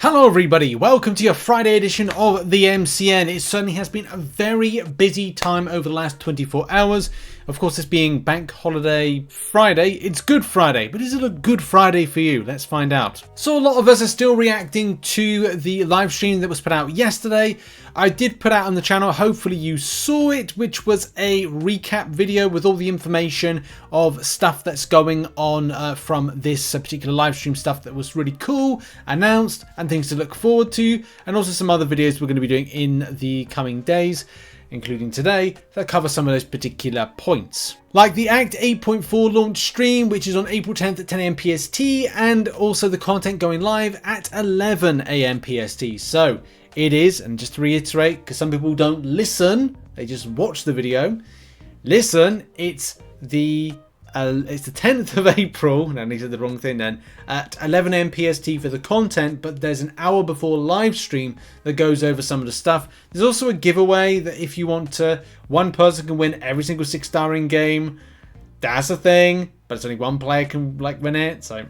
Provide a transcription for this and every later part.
Hello everybody, welcome to your Friday edition of the MCN. It certainly has been a very busy time over the last 24 hours. Of course, this being Bank Holiday Friday, it's Good Friday, but is it a good Friday for you? Let's find out. So a lot of us are still reacting to the live stream that was put out yesterday. I did put out on the channel, hopefully you saw it, which was a recap video with all the information of stuff that's going on from this particular live stream, stuff that was really cool, announced, and things to look forward to, and also some other videos we're going to be doing in the coming days, including today, that cover some of those particular points. Like the Act 8.4 launch stream, which is on April 10th at 10 AM PST, and also the content going live at 11 AM PST. So it is, and just to reiterate, because some people don't listen, they just watch the video. Listen, it's the 10th of April, and I said the wrong thing then, at 11 AM PST for the content, but there's an hour before live stream that goes over some of the stuff. There's also a giveaway that if you want to, one person can win every single 6-star in game. That's a thing, but it's only one player can win it, so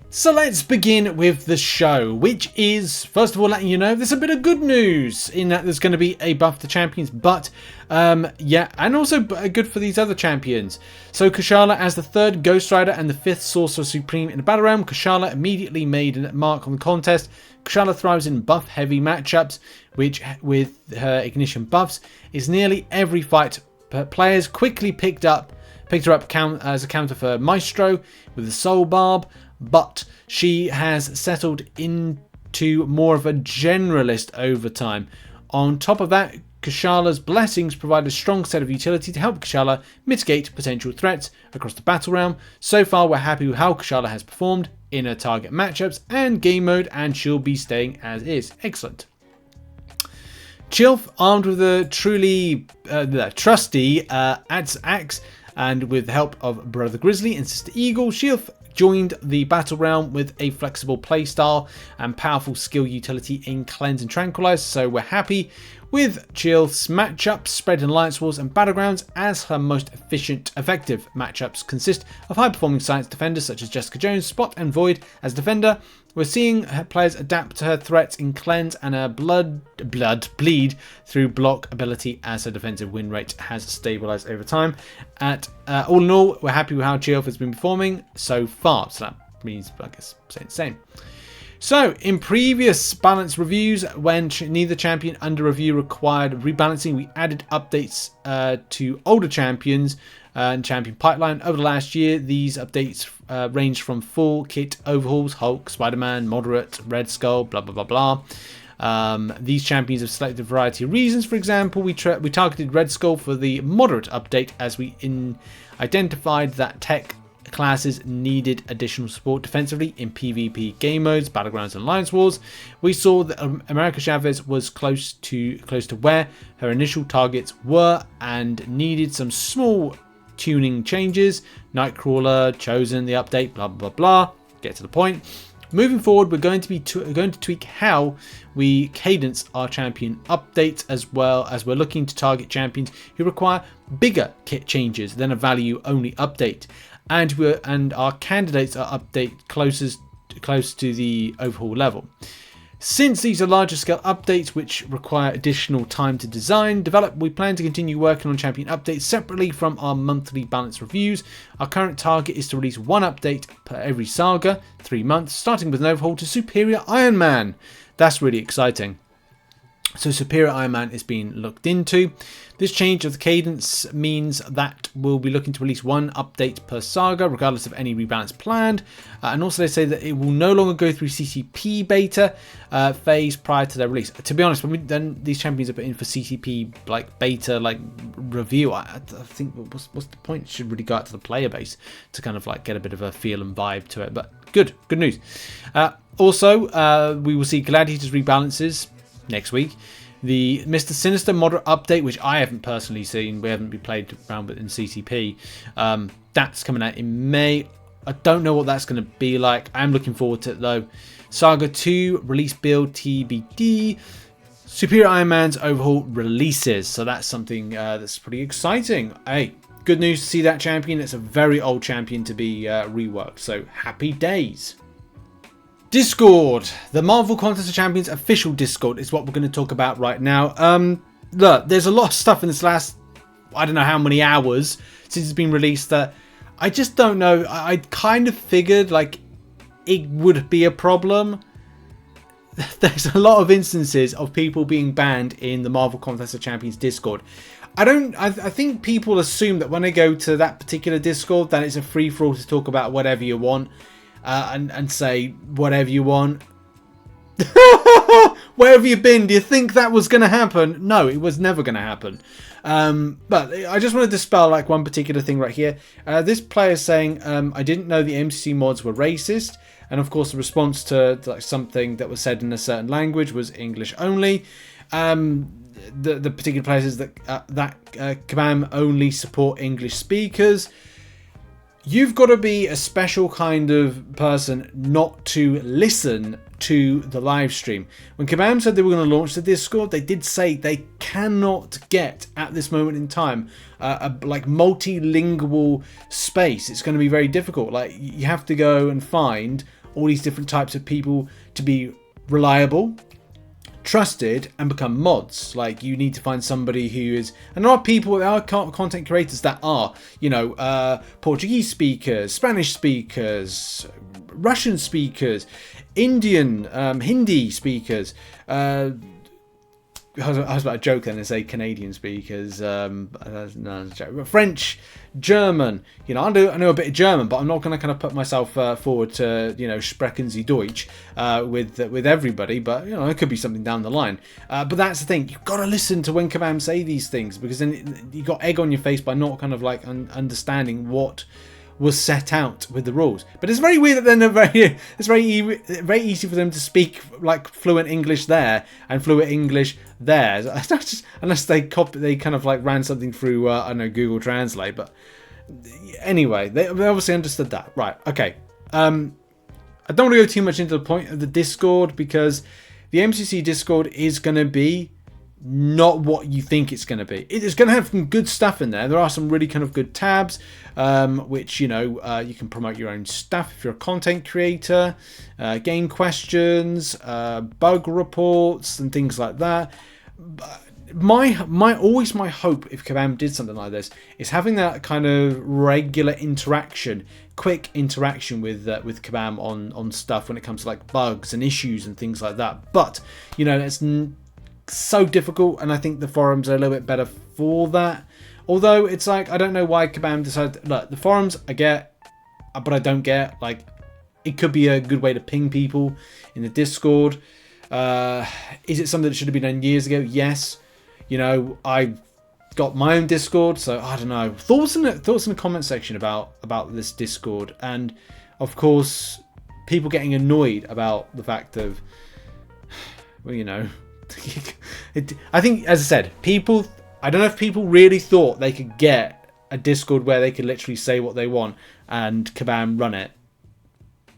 So let's begin with the show, which is, first of all, letting you know there's a bit of good news in that there's going to be a buff to champions, but yeah, and also good for these other champions. So Kushala as the 3rd Ghost Rider and the 5th Sorcerer Supreme in the Battle Realm, Kushala immediately made a mark on the contest. Kushala thrives in buff-heavy matchups, which, with her ignition buffs, is nearly every fight. Players quickly picked her up as a counter for Maestro with the Soul Barb, but she has settled into more of a generalist over time. On top of that, Kushala's blessings provide a strong set of utility to help Kushala mitigate potential threats across the battle realm. So far, we're happy with how Kushala has performed in her target matchups and game mode, and she'll be staying as is. Excellent. Chilf, armed with a truly trusty axe, and with the help of Brother Grizzly and Sister Eagle, Chilf joined the battle realm with a flexible playstyle and powerful skill utility in Cleanse and Tranquilize. So we're happy with Chilf's matchups spread in Alliance Wars and Battlegrounds, as her most effective matchups consist of high-performing science defenders such as Jessica Jones, Spot, and Void as defender. We're seeing her players adapt to her threats in Cleanse and her bleed through block ability as her defensive win rate has stabilized over time. All in all, we're happy with how Chilf has been performing so far. So that means, I guess, saying the same. So, in previous balance reviews, when neither champion under review required rebalancing, we added updates to older champions and champion pipeline. Over the last year, these updates ranged from full kit overhauls, Hulk, Spider-Man, Moderate, Red Skull, blah, blah, blah, blah. These champions have selected a variety of reasons. For example, we targeted Red Skull for the Moderate update as we identified that tech classes needed additional support defensively in PvP game modes, Battlegrounds, and Alliance Wars. We saw that America Chavez was close to where her initial targets were and needed some small tuning changes. Nightcrawler, Chosen, the update, blah blah blah. Get to the point. Moving forward, we're going to tweak how we cadence our champion updates, as well as we're looking to target champions who require bigger kit changes than a value only update. And our candidates are update close to the overhaul level. Since these are larger scale updates which require additional time to design, develop, we plan to continue working on champion updates separately from our monthly balance reviews. Our current target is to release one update per every saga, 3 months, starting with an overhaul to Superior Iron Man. That's really exciting. So Superior Iron Man is being looked into. This change of the cadence means that we'll be looking to release one update per saga, regardless of any rebalance planned. And also they say that it will no longer go through CCP beta phase prior to their release. To be honest, when these champions are put in for CCP beta review, I think what's the point? It should really go out to the player base to kind of get a bit of a feel and vibe to it. But good news. Also, we will see Gladiators rebalances next week. The Mr. Sinister Moderate update, which I haven't personally seen, we haven't been played around with in CCP, that's coming out in May. I don't know what that's going to be like. I'm looking forward to it though. Saga 2 release build TBD. Superior Iron Man's overhaul releases, so that's something that's pretty exciting. Hey, good news to see that champion. It's a very old champion to be reworked, so happy days. Discord, the Marvel Contest of Champions official Discord is what we're going to talk about right now. Look, there's a lot of stuff in this last, I don't know how many hours since it's been released that I just don't know. I kind of figured like it would be a problem. There's a lot of instances of people being banned in the Marvel Contest of Champions Discord. I think people assume that when they go to that particular Discord that it's a free-for-all to talk about whatever you want. And say whatever you want. Where have you been? Do you think that was going to happen? No, it was never going to happen. But I just want to dispel like one particular thing right here. This player is saying, I didn't know the MCC mods were racist. And of course the response to like something that was said in a certain language was English only. The particular player says that Kabam only support English speakers. You've got to be a special kind of person not to listen to the live stream. When Kabam said they were going to launch the Discord, they did say they cannot get, at this moment in time, a like multilingual space. It's going to be very difficult. Like you have to go and find all these different types of people to be reliable, trusted, and become mods. Like you need to find somebody who is, and there are people, there are content creators that are, you know, Portuguese speakers, Spanish speakers, Russian speakers, Indian, Hindi speakers. I was about to joke then and say Canadian speakers, no, French, German. You know, I know a bit of German, but I'm not going to kind of put myself forward to, you know, sprechen Sie Deutsch with everybody. But you know, it could be something down the line. But that's the thing. You've got to listen to when Kabam say these things, because then you got egg on your face by not kind of like understanding what was set out with the rules. But it's very weird that then it's very easy for them to speak like fluent English there and fluent English there. Unless they kind of like ran something through I don't know, Google Translate. But anyway, they obviously understood that. Right, okay. I don't want to go too much into the point of the Discord, because the MCC Discord is going to be not what you think it's going to be. It is going to have some good stuff in there. There are some really kind of good tabs, which, you know, you can promote your own stuff if you're a content creator, game questions, bug reports, and things like that. My hope, if Kabam did something like this, is having that kind of regular interaction, quick interaction with Kabam on stuff when it comes to like bugs and issues and things like that. But you know, it's so difficult, and I think the forums are a little bit better for that. Although it's like, I don't know why Kabam decided, look, the forums I get, but I don't get, like, it could be a good way to ping people in the Discord. Is it something that should have been done years ago? Yes. You know, I got my own Discord, so I don't know. Thoughts in the comment section about this Discord, and of course people getting annoyed about the fact of, well, you know, I think, as I said, I don't know if people really thought they could get a Discord where they could literally say what they want and Kabam run it.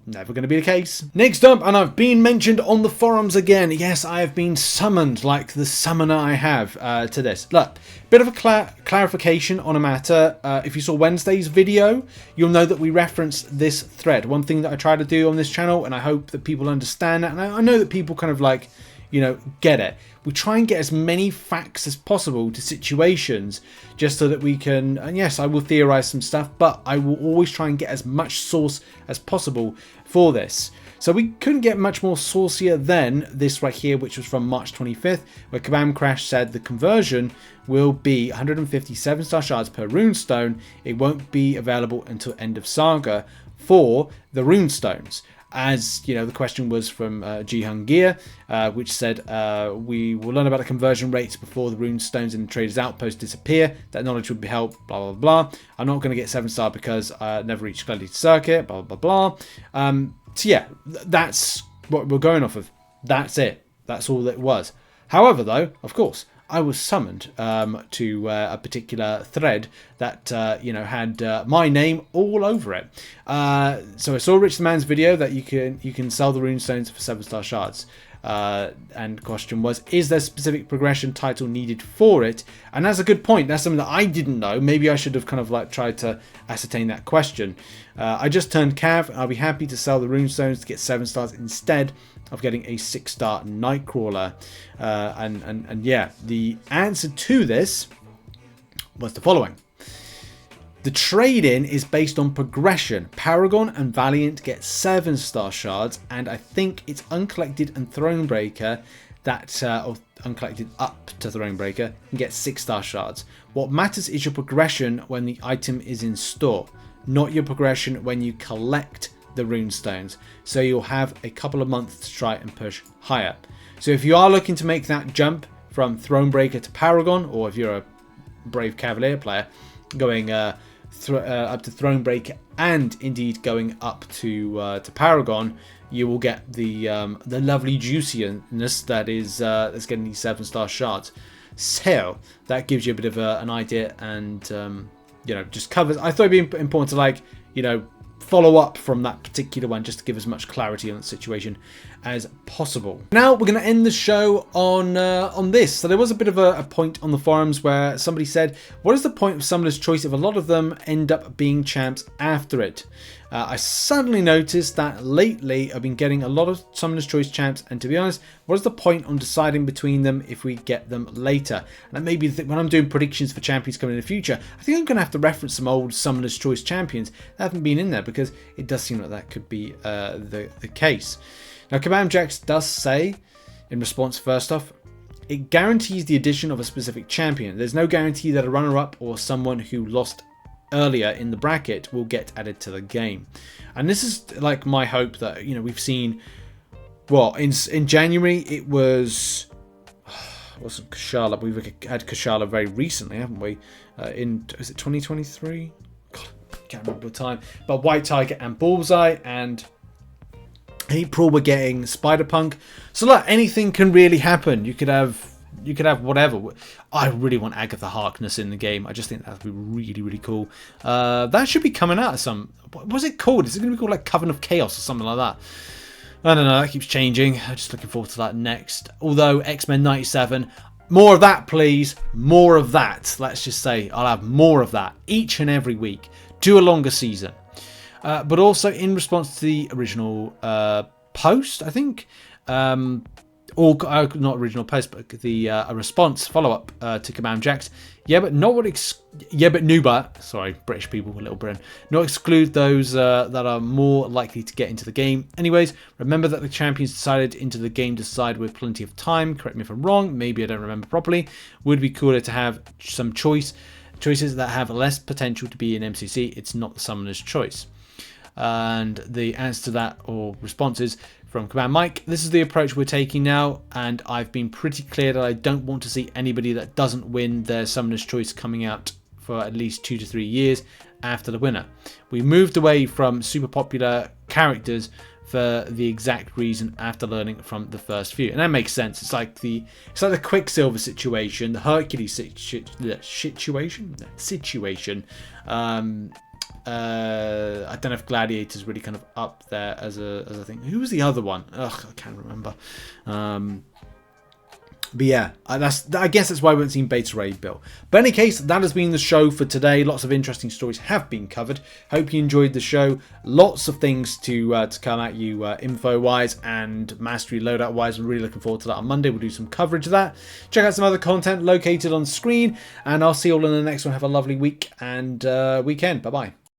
Never going to be the case. Next up, and I've been mentioned on the forums again. Yes, I have been summoned like the summoner I have to this. Look, bit of a clarification on a matter. If you saw Wednesday's video, you'll know that we referenced this thread. One thing that I try to do on this channel, and I hope that people understand that, and I know that people kind of like, you know, get it. We try and get as many facts as possible to situations just so that we can, and yes, I will theorize some stuff, but I will always try and get as much source as possible for this. So we couldn't get much more saucier than this right here, which was from March 25th, where Kabam Crash said the conversion will be 157 star shards per runestone. It won't be available until end of Saga for the runestones. As you know, the question was from Jihun Gear, which said, we will learn about the conversion rates before the runestones in the trader's outpost disappear. That knowledge would be helped, blah, blah, blah. I'm not going to get 7-star because I never reached Gladiator Circuit, blah, blah, blah. So yeah, that's what we're going off of. That's it. That's all it was. However, though, of course, I was summoned to a particular thread that you know, had my name all over it. So I saw RichTheMan's video that you can sell the runestones for 7-star shards. And the question was, is there specific progression title needed for it? And that's a good point. That's something that I didn't know. Maybe I should have kind of like tried to ascertain that question. I just turned Cav. I'll be happy to sell the Runestones to get 7 stars instead of getting a 6-star Nightcrawler. And yeah, the answer to this was the following. The trade-in is based on progression. Paragon and Valiant get 7-star shards, and I think it's Uncollected and Thronebreaker that, or Uncollected up to Thronebreaker, can get 6-star shards. What matters is your progression when the item is in store, not your progression when you collect the Runestones. So you'll have a couple of months to try and push higher. So if you are looking to make that jump from Thronebreaker to Paragon, or if you're a Brave Cavalier player, going up to Thronebreaker and indeed going up to Paragon, you will get the lovely juiciness that is that's getting these 7-star shards. So that gives you a bit of an idea, and you know, just covers. I thought it'd be important to, like, you know, follow up from that particular one just to give as much clarity on the situation as possible. Now we're going to end the show on this. So there was a bit of a point on the forums where somebody said, what is the point of Summoner's Choice if a lot of them end up being champs after it? I suddenly noticed that lately I've been getting a lot of Summoner's Choice champs, and to be honest, what is the point on deciding between them if we get them later? And maybe when I'm doing predictions for champions coming in the future, I think I'm going to have to reference some old Summoner's Choice champions that haven't been in there, because it does seem like that could be the case. Now, Kabam Jax does say, in response, first off, it guarantees the addition of a specific champion. There's no guarantee that a runner-up or someone who lost earlier in the bracket will get added to the game. And this is like my hope that, you know, we've seen, well, in January it was, wasn't Kushala, but we've had Kushala very recently, haven't we? Is it 2023? God, I can't remember the time. But White Tiger and Bullseye, and April we're getting Spider-Punk. So look, anything can really happen. You could have whatever. I really want Agatha Harkness in the game. I just think that would be really, really cool. That should be coming out of some... What was it called? Is it going to be called like Coven of Chaos or something like that? I don't know. That keeps changing. I'm just looking forward to that next. Although X-Men 97... More of that, please. More of that. Let's just say I'll have more of that each and every week. Do a longer season. But also in response to the original post, I think... or not original post, but the a response follow-up to Kabam Jax. Yeah, but not what Nuba, sorry, British people, a little brain, not exclude those that are more likely to get into the game. Anyways, remember that the champions decided into the game decide with plenty of time. Correct me if I'm wrong, maybe I don't remember properly. Would be cooler to have some choices that have less potential to be in MCC. It's not the Summoner's Choice. And the answer to that, or responses from Kabam Mike, this is the approach we're taking now, and I've been pretty clear that I don't want to see anybody that doesn't win their Summoner's Choice coming out for at least 2 to 3 years after the winner. We moved away from super popular characters for the exact reason after learning from the first few, and that makes sense. It's like the Quicksilver situation, the Hercules situation. I don't know if Gladiator's really kind of up there as a thing. Who was the other one? Ugh, I can't remember. But yeah, I guess that's why we haven't seen Beta Ray built. But in any case, that has been the show for today. Lots of interesting stories have been covered. Hope you enjoyed the show. Lots of things to come at you info-wise and mastery loadout-wise. I'm really looking forward to that on Monday. We'll do some coverage of that. Check out some other content located on screen. And I'll see you all in the next one. Have a lovely week and weekend. Bye-bye.